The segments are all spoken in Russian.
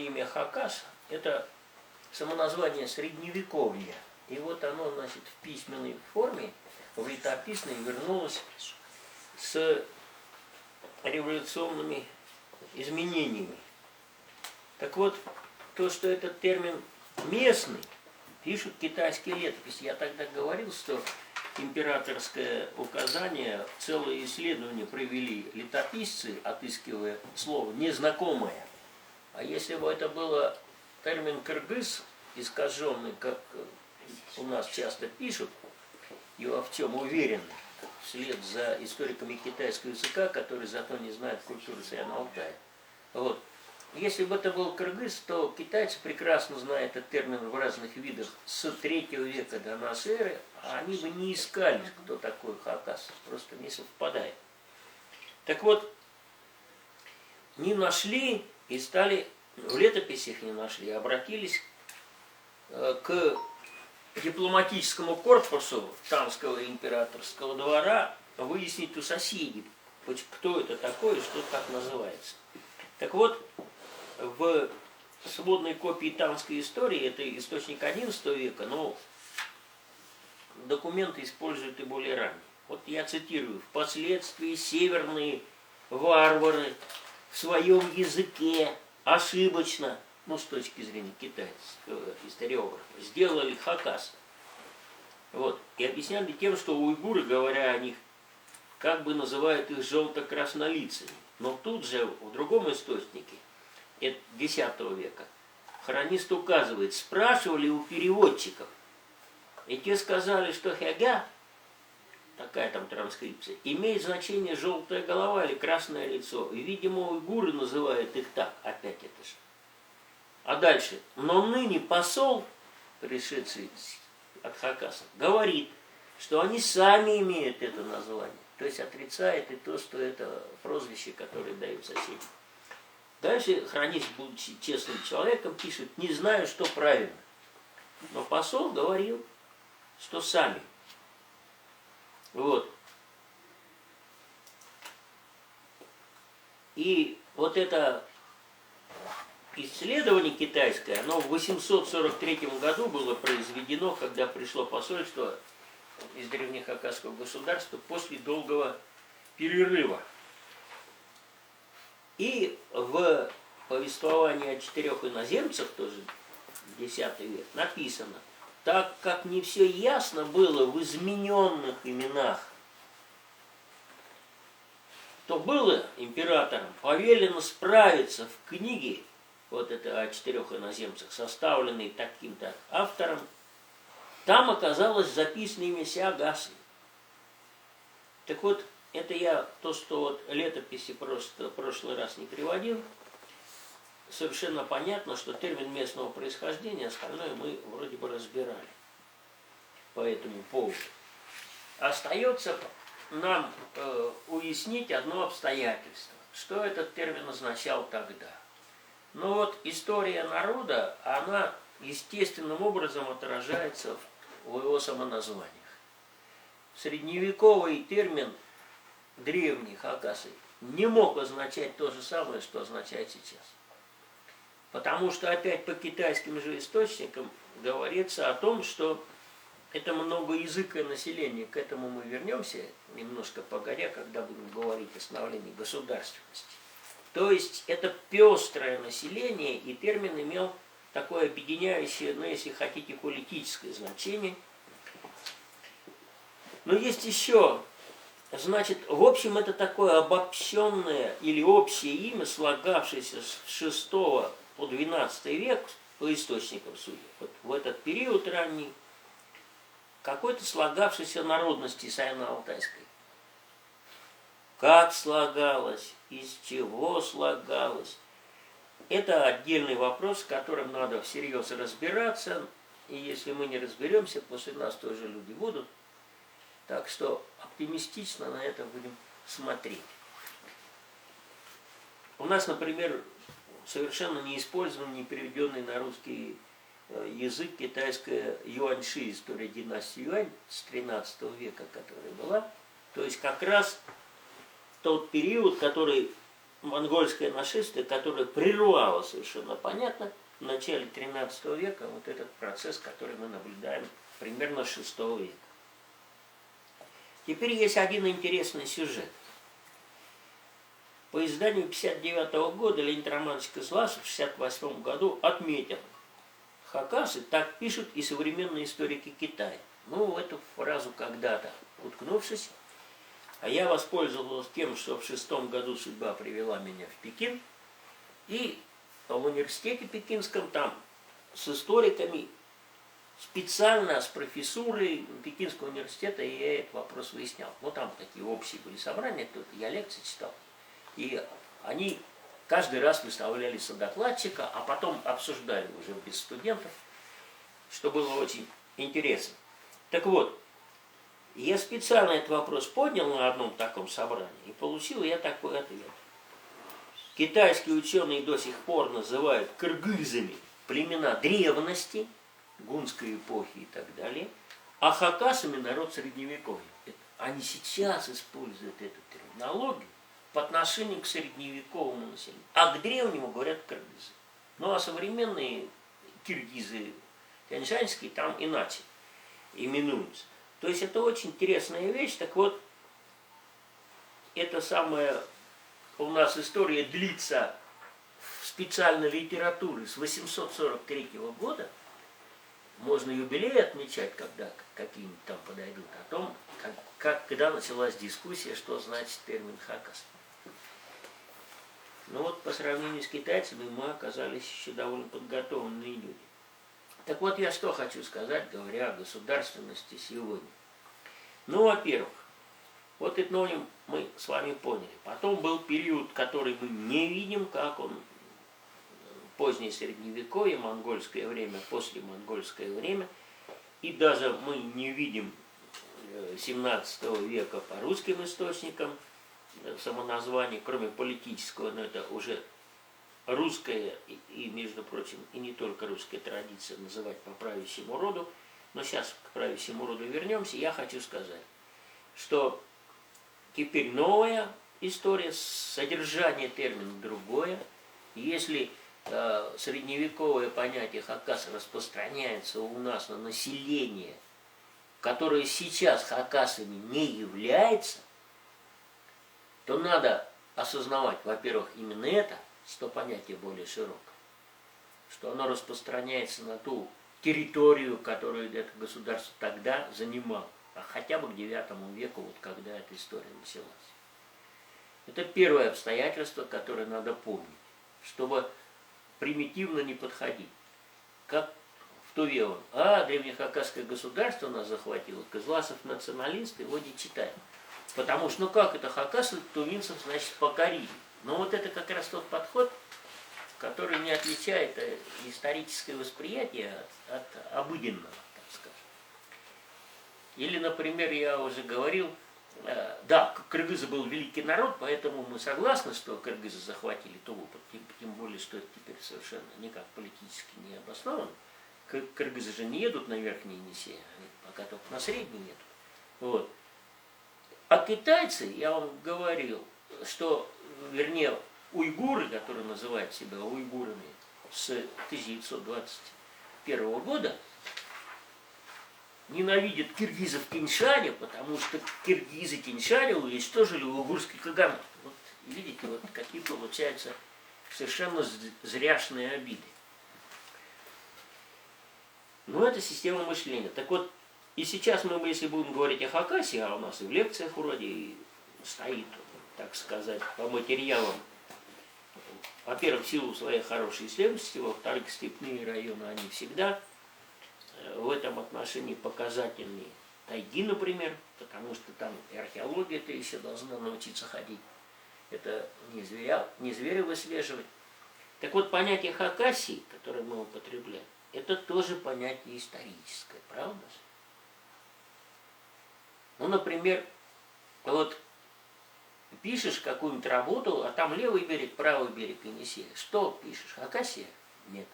имя Хакас – это самоназвание Средневековья. И вот оно, значит, в письменной форме, в летописной, вернулось с революционными изменениями. Так вот, то, что этот термин местный, пишут китайские летописи. Я тогда говорил, что императорское указание, целое исследование провели летописцы, отыскивая слово незнакомое. А если бы это было термин кыргыз, искаженный, как у нас часто пишут, и во в чем уверены, вслед за историками китайского языка, которые зато не знают культуры Саяна-Алтая. Вот. Если бы это был кыргыз, то китайцы прекрасно знают этот термин в разных видах с 3 века до нашей эры, а они бы не искали, кто такой Хакас, просто не совпадает. Так вот, не нашли и стали, в летописях не нашли, обратились к дипломатическому корпусу Танского императорского двора выяснить у соседей, кто это такой и что так называется. Так вот, в сводной копии Танской истории, это источник XI века, но документы используют и более ранние. Вот я цитирую: «Впоследствии северные варвары в своем языке ошибочно, ну с точки зрения китайского историографа, сделали Хакас». Вот. И объясняли тем, что уйгуры, говоря о них, как бы называют их желто-краснолицами. Но тут же, в другом источнике, это X века, хронист указывает, спрашивали у переводчиков, и те сказали, что хягя, такая там транскрипция, имеет значение желтая голова или красное лицо. И, видимо, уйгуры называют их так, опять это же. А дальше, но ныне посол, пришедший от Хакаса, говорит, что они сами имеют это название. То есть отрицает и то, что это прозвище, которое дают соседи. Дальше хронист, будучи честным человеком, пишет: не знаю, что правильно. Но посол говорил, что сами. Вот. И вот это исследование китайское, оно в 843 году было произведено, когда пришло посольство из древнехакасского государства после долгого перерыва. И в повествовании о 4 иноземцах, тоже X век, написано: так как не все ясно было в измененных именах, то было императором повелено справиться в книге, вот это о 4 иноземцах, составленной таким-то автором, там оказалось записано имя Сиагасы. Так вот, это я то, что вот летописи просто в прошлый раз не приводил. Совершенно понятно, что термин местного происхождения, остальное мы вроде бы разбирали по этому поводу. Остается нам уяснить одно обстоятельство, что этот термин означал тогда. Но вот история народа, она естественным образом отражается в его самоназваниях. Средневековый термин древний Хакасы не мог означать то же самое, что означает сейчас. Потому что опять по китайским же источникам говорится о том, что это многоязыкое население. К этому мы вернемся немножко погодя, когда будем говорить о становлении государственности. То есть это пестрое население, и термин имел такое объединяющее, ну если хотите, политическое значение. Но есть еще, значит, в общем, это такое обобщенное или общее имя, слагавшееся с 6 по 12 век, по источникам судя, вот в этот период ранний, какой-то слагавшейся народности Саяно-Алтайской. Как слагалось, из чего слагалось, это отдельный вопрос, с которым надо всерьез разбираться, и если мы не разберемся, после нас тоже люди будут. Так что оптимистично на это будем смотреть. У нас, например, совершенно не использован, не переведенный на русский язык китайская юаньши, история династии Юань с 13 века, которая была. То есть как раз тот период, который монгольское нашествие, которое прервало совершенно понятно в начале XIII века вот этот процесс, который мы наблюдаем примерно с VI века. Теперь есть один интересный сюжет. По изданию 1959 года Леонид Романович Козласов в 1968 году отметил: хакасы, так пишут и современные историки Китая. Ну, в эту фразу когда-то уткнувшись, а я воспользовался тем, что в 1906 году судьба привела меня в Пекин, и в университете пекинском там с историками, специально с профессурой Пекинского университета я этот вопрос выяснял. Ну, там такие общие были собрания, тут я лекции читал. И они каждый раз выставляли содокладчика, а потом обсуждали уже без студентов, что было очень интересно. Так вот, я специально этот вопрос поднял на одном таком собрании, и получил я такой ответ. Китайские ученые до сих пор называют кыргызами племена древности, гунской эпохи и так далее, а хакасами народ средневековья. Они сейчас используют эту терминологию по отношению к средневековому населению. А к древнему говорят кыргызы. Ну а современные киргизы, тяньшанские, там иначе именуются. То есть это очень интересная вещь. Так вот, эта самая у нас история длится в специальной литературе с 843 года. Можно юбилей отмечать, когда какие-нибудь там подойдут, о том, когда началась дискуссия, что значит термин хакас. Но вот по сравнению с китайцами мы оказались еще довольно подготовленные люди. Так вот я что хочу сказать, говоря о государственности сегодня. Ну, во-первых, вот этноним мы с вами поняли. Потом был период, который мы не видим, как он позднее средневековье, монгольское время, после монгольское время. И даже мы не видим 17 века по русским источникам самоназвание, кроме политического, но это уже русская и, между прочим, и не только русская традиция называть по правящему роду. Но сейчас к правящему роду вернемся. Я хочу сказать, что теперь новая история, содержание термина другое. Если средневековое понятие хакас распространяется у нас на население, которое сейчас хакасами не является, то надо осознавать, во-первых, именно это, что понятие более широкое, что оно распространяется на ту территорию, которую это государство тогда занимало, а хотя бы к IX веку, вот когда эта история началась. Это первое обстоятельство, которое надо помнить, чтобы примитивно не подходить. Как в Туве он: древнехакасское государство нас захватило, Козласов националист, его не читаем. Потому что, ну как это хакасы тувинцев, значит, покорили. Но вот это как раз тот подход, который не отличает историческое восприятие от обыденного, так скажем. Или, например, я уже говорил, да, кыргызы был великий народ, поэтому мы согласны, что кыргызы захватили Туву, тем более, что это теперь совершенно никак политически не обосновано. Кыргызы же не едут на Верхнее Енисей, они пока только на Среднюю едут. Вот. А китайцы, я вам говорил, что, вернее, уйгуры, которые называют себя уйгурами с 1921 года, ненавидят киргизов Тяньшаня, потому что киргизы Тяньшаня уничтожили уйгурский каганат. Вот видите, вот какие получаются совершенно зряшные обиды. Ну, это система мышления. Так вот, и сейчас мы, если будем говорить о Хакасии, а у нас и в лекциях вроде и стоит, так сказать, по материалам, во-первых, в силу своей хорошей исследовательности, во-вторых, степные районы, они всегда в этом отношении показательнее. Тайги, например, потому что там и археология-то еще должна научиться ходить. Это не зверя выслеживать. Так вот, понятие Хакасии, которое мы употребляем, это тоже понятие историческое, правда же? Ну, например, вот пишешь какую-нибудь работу, а там левый берег, правый берег Енисея. Что пишешь? Хакасия? Нет.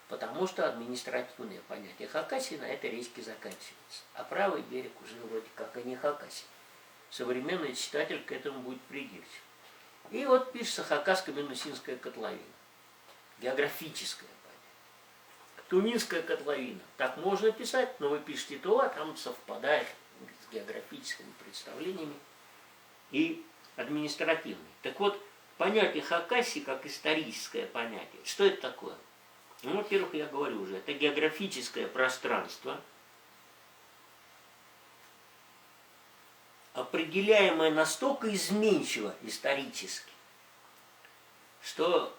Потому что административное понятие Хакасии на этой речке заканчивается. А правый берег уже вроде как и не Хакасия. Современный читатель к этому будет придирчив. И вот пишется Хакаско-Минусинская котловина. Географическая. Тунинская котловина. Так можно писать, но вы пишете Тула, там совпадает с географическими представлениями и административными. Так вот, понятие Хакасии как историческое понятие. Что это такое? Ну, во-первых, я говорю уже, это географическое пространство, определяемое настолько изменчиво исторически, что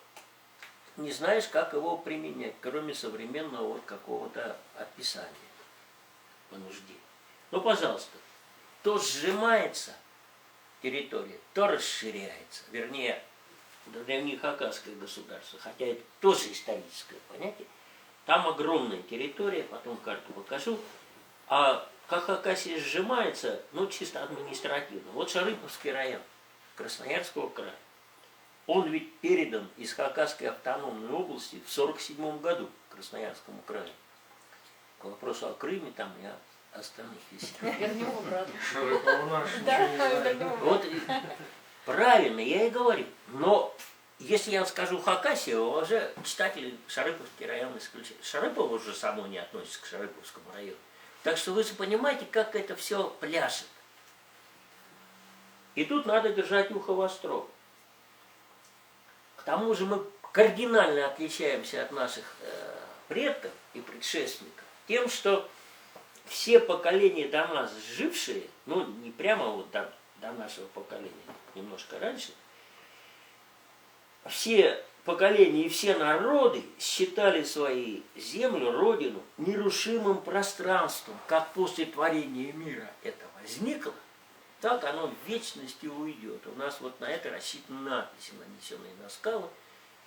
не знаешь, как его применять, кроме современного вот какого-то описания по нужде. Ну, пожалуйста, то сжимается территория, то расширяется. Вернее, древнехакасское государство, хотя это тоже историческое понятие. Там огромная территория, потом карту покажу. А как Хакасия сжимается, ну, чисто административно. Вот Шарыповский район Красноярского края. Он ведь передан из Хакасской автономной области в 1947 году Красноярскому краю. К вопросу о Крыме там и о остальных вещах. Вернем обратно. Вот правильно, я и говорю. Но если я скажу Хакасия, уже читатели Шарыповский район исключают. Шарыпово уже само не относится к Шарыповскому району. Так что вы же понимаете, как это все пляшет. И тут надо держать ухо востро. К тому же мы кардинально отличаемся от наших предков и предшественников тем, что все поколения до нас жившие, ну не прямо вот до нашего поколения, немножко раньше, все поколения и все народы считали свою землю, родину нерушимым пространством, как после творения мира это возникло, так оно в вечности уйдет. У нас вот на это рассчитаны надписи, нанесенные на скалы,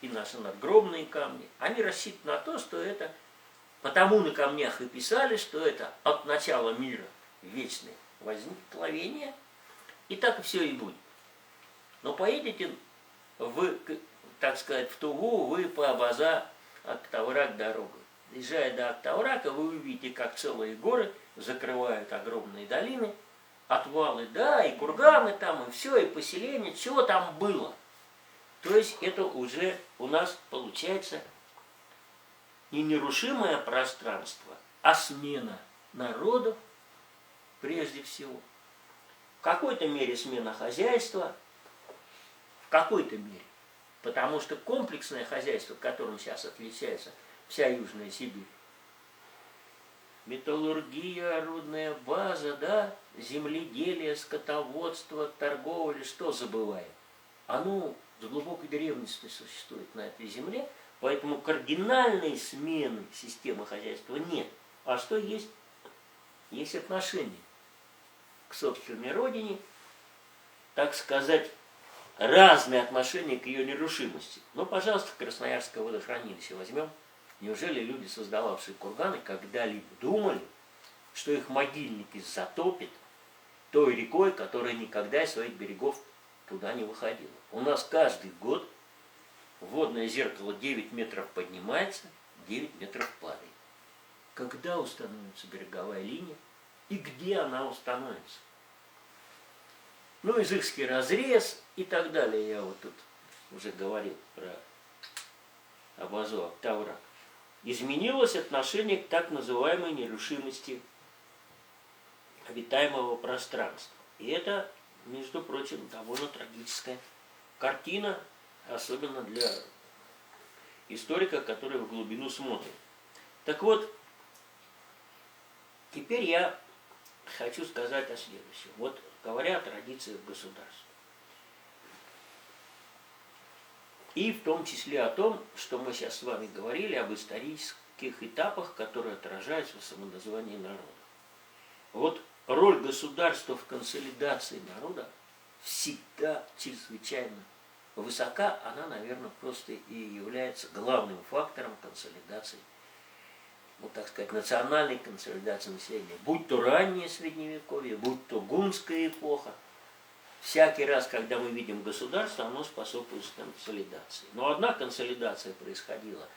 и наши надгробные камни. Они рассчитаны на то, что это, потому на камнях и писали, что это от начала мира вечное возникновение, и так и все и будет. Но поедете вы, так сказать, в Тугу, вы по Абаза Актаврак дорогой. Доезжая до Актаврака, вы увидите, как целые горы закрывают огромные долины, отвалы, да, и курганы там, и все, и поселение, чего там было. То есть это уже у нас получается не нерушимое пространство, а смена народов прежде всего. В какой-то мере смена хозяйства, в какой-то мере. Потому что комплексное хозяйство, которым сейчас отличается вся Южная Сибирь, металлургия, орудная база, да, земледелие, скотоводство, торговля, что забываем? Оно с глубокой древности существует на этой земле, поэтому кардинальной смены системы хозяйства нет. А что есть? Есть отношение к собственной родине, так сказать, разные отношения к ее нерушимости. Ну, пожалуйста, Красноярское водохранилище возьмем. Неужели люди, создававшие курганы, когда-либо думали, что их могильники затопит той рекой, которая никогда из своих берегов туда не выходила? У нас каждый год водное зеркало 9 метров поднимается, 9 метров падает. Когда установится береговая линия и где она установится? Ну, Изыкский разрез и так далее. Я вот тут уже говорил про Абазу Актаврак. Изменилось отношение к так называемой нерушимости обитаемого пространства. И это, между прочим, довольно трагическая картина, особенно для историка, который в глубину смотрит. Так вот, теперь я хочу сказать о следующем. Вот говоря о традициях государства. И в том числе о том, что мы сейчас с вами говорили об исторических этапах, которые отражаются в самоназвании народа. Вот роль государства в консолидации народа всегда чрезвычайно высока, она, наверное, просто и является главным фактором консолидации, вот так сказать, национальной консолидации населения. Будь то раннее Средневековье, будь то гунская эпоха, всякий раз, когда мы видим государство, оно способствует консолидации. Но одна консолидация происходила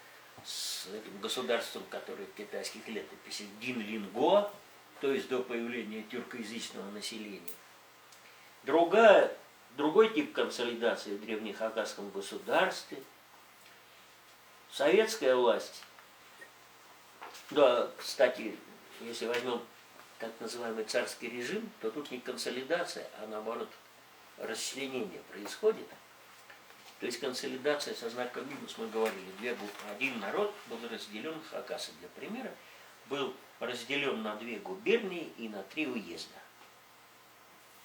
с этим государством, которое в китайских летописях Динлинго, то есть до появления тюркоязычного населения. Другая другой тип консолидации в древнем хакасском государстве. Советская власть. Да, кстати, если возьмем так называемый царский режим, то тут не консолидация, а наоборот расчленение происходит. То есть консолидация со знаком минус, мы говорили, две буквы. Один народ был разделен, хакасы для примера, был разделен на 2 губернии и на 3 уезда.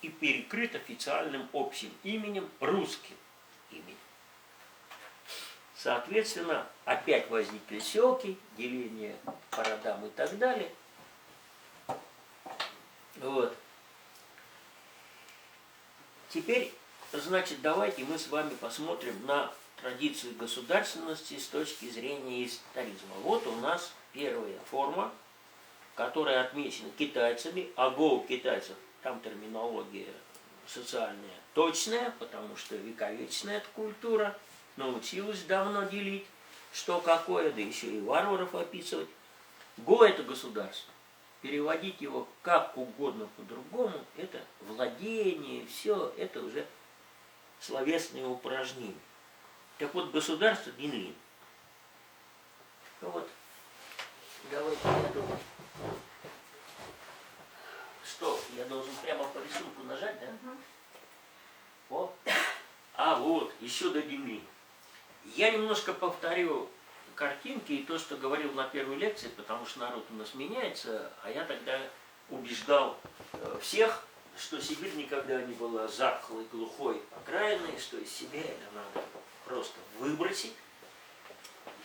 И перекрыт официальным общим именем, русским именем. Соответственно, опять возникли селки, деление по родам и так далее. Вот. Теперь, значит, давайте мы с вами посмотрим на традицию государственности с точки зрения историзма. Вот у нас первая форма, которая отмечена китайцами, а у китайцев там терминология социальная точная, потому что вековечная эта культура, научилась давно делить, что какое, да еще и варваров описывать. Го – это государство. Переводить его как угодно по-другому – это владение, все, это уже словесные упражнения. Так вот, государство Динлин. Ну вот, давайте я думаю, что, я должен прямо по рисунку нажать, да? О, а вот, еще до Динлин. Я немножко повторю картинки и то, что говорил на первой лекции, потому что народ у нас меняется, а я тогда убеждал всех, что Сибирь никогда не была затхлой, глухой окраиной, что из Сибири это надо просто выбросить.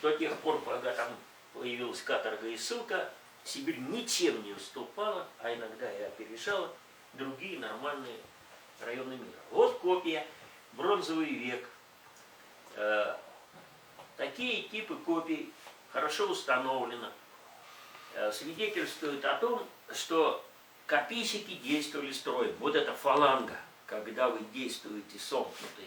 До тех пор, пока там появилась каторга и ссылка, Сибирь ничем не уступала, а иногда и опережала другие нормальные районы мира. Вот копия, бронзовый век. Такие типы копий хорошо установлены, свидетельствуют о том, что копейщики действовали строем. Вот это фаланга, когда вы действуете сомкнутый,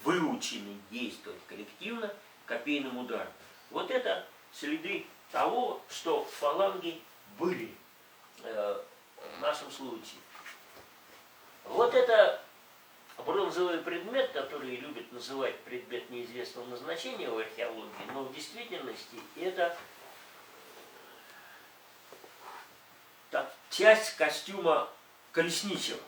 выучены действовать коллективно копейным ударом. Вот это следы того, что фаланги были в нашем случае. Вот это бронзовый предмет, который любят называть предмет неизвестного назначения в археологии, но в действительности это часть костюма колесничего.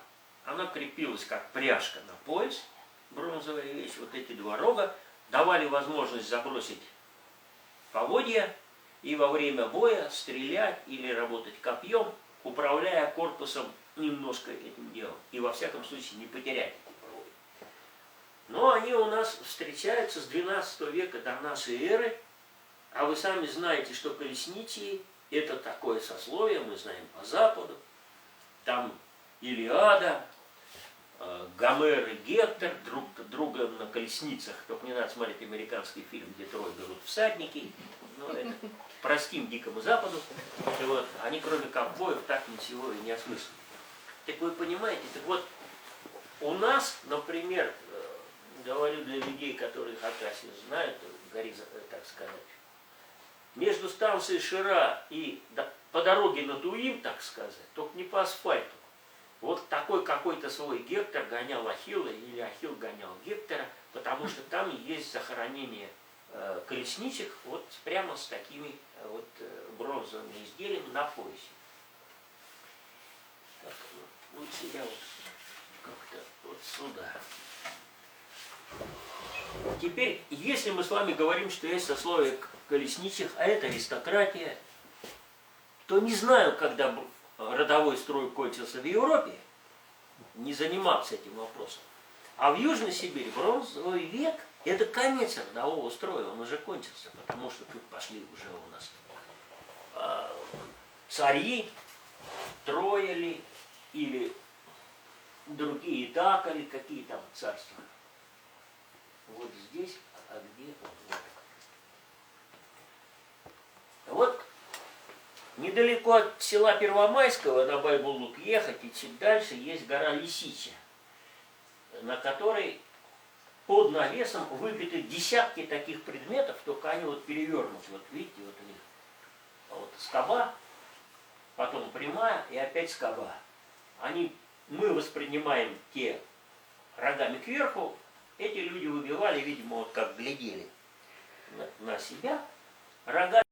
Она крепилась как пряжка на пояс, бронзовая вещь. Вот эти 2 рога давали возможность забросить поводья и во время боя стрелять или работать копьем, управляя корпусом немножко этим делом. И во всяком случае не потерять. Но они у нас встречаются с 12 века до нашей эры, а вы сами знаете, что колесничие – это такое сословие, мы знаем по Западу. Там Илиада, Гомер и Гектор друг друга на колесницах. Только не надо смотреть американский фильм, где трое берут всадники. Но это простим Дикому Западу. Вот. Они кроме ковбоев так ничего и не осмыслили. Так вы понимаете, так вот у нас, например, говорю для людей, которые Хакасию знают, так сказать, между станцией Шира и по дороге на Туим, так сказать, только не по асфальту. Вот такой какой-то свой Гектор гонял Ахилла, или Ахилл гонял Гектора, потому что там есть захоронение колесничек вот прямо с такими вот бронзовыми изделиями на поясе. Так, лучше я вот как-то вот сюда. Теперь, если мы с вами говорим, что есть сословие колесничих, а это аристократия, то не знаю, когда родовой строй кончился в Европе, не заниматься этим вопросом. А в Южной Сибири бронзовый век – это конец родового строя, он уже кончился, потому что тут пошли уже у нас цари, трояли или другие такали, какие там царства. Вот здесь, а где вот. Вот недалеко от села Первомайского на Байбулук ехать и чуть дальше есть гора Лисича, на которой под навесом выбиты десятки таких предметов, только они вот перевернуты. Вот видите, вот у них вот скоба, потом прямая и опять скоба. Мы воспринимаем те рогами кверху, эти люди выбивали, видимо, вот как глядели на себя, рога